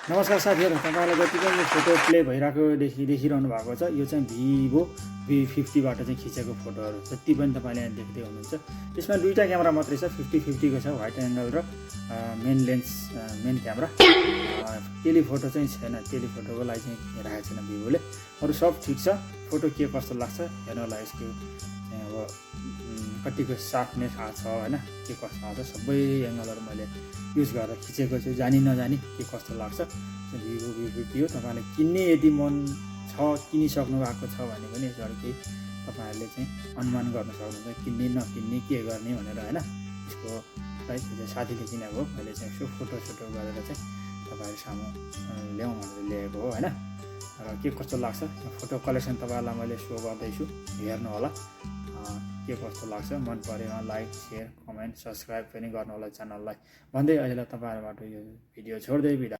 नमस्कार साथीहरू, तपाईँलाई जति पनि यो फोटो प्ले भइरहेको देखिरहनु भएको छ, यो चाहिँ भिभो V50बाट चाहिँ खिचेको फोटोहरू जति पनि तपाईँले यहाँ देख्दै हुनुहुन्छ। यसमा दुईवटा क्यामेरा मात्रै छ, 50-50को छ, व्हाइट एङ्गल र main lens main camera. Telephoto चाहिँ छैन, टेलिफोटोको लागि चाहिँ राखेको छैन भिभोले। अरू सब ठिक छ। फोटो के कस्तो लाग्छ हेर्नलाई यसको चाहिँ अब कतिको साफ्टनेस आएको छ होइन, के कस्तो आएको छ सबै एङ्गलहरू मैले युज गरेर खिचेको छु, जानी नजानी के कस्तो लाग्छ। भिभो V50 हो। तपाईँलाई किन्ने यदि मन छ, किनिसक्नु भएको छ भने पनि यसबाट केही तपाईँहरूले चाहिँ अनुमान गर्न सक्नुहुन्छ, किन्ने नकिन्ने के गर्ने भनेर होइन। यसको प्राइस चाहिँ साथीले किनेको हो, मैले चाहिँ यसो फोटो गरेर चाहिँ तपाईँहरू सामु ल्याउँ भनेर ल्याएको हो होइन। र के कस्तो लाग्छ फोटो कलेक्सन तपाईँहरूलाई मैले सो गर्दैछु, हेर्नु होला के कस्तो लाग्छ। मन परेमा लाइक, सेयर, कमेन्ट, सब्सक्राइब पनि गर्नु होला च्यानललाई भन्दै अहिलेलाई तपाईँहरूबाट यो भिडियो छोड्दै बिदा।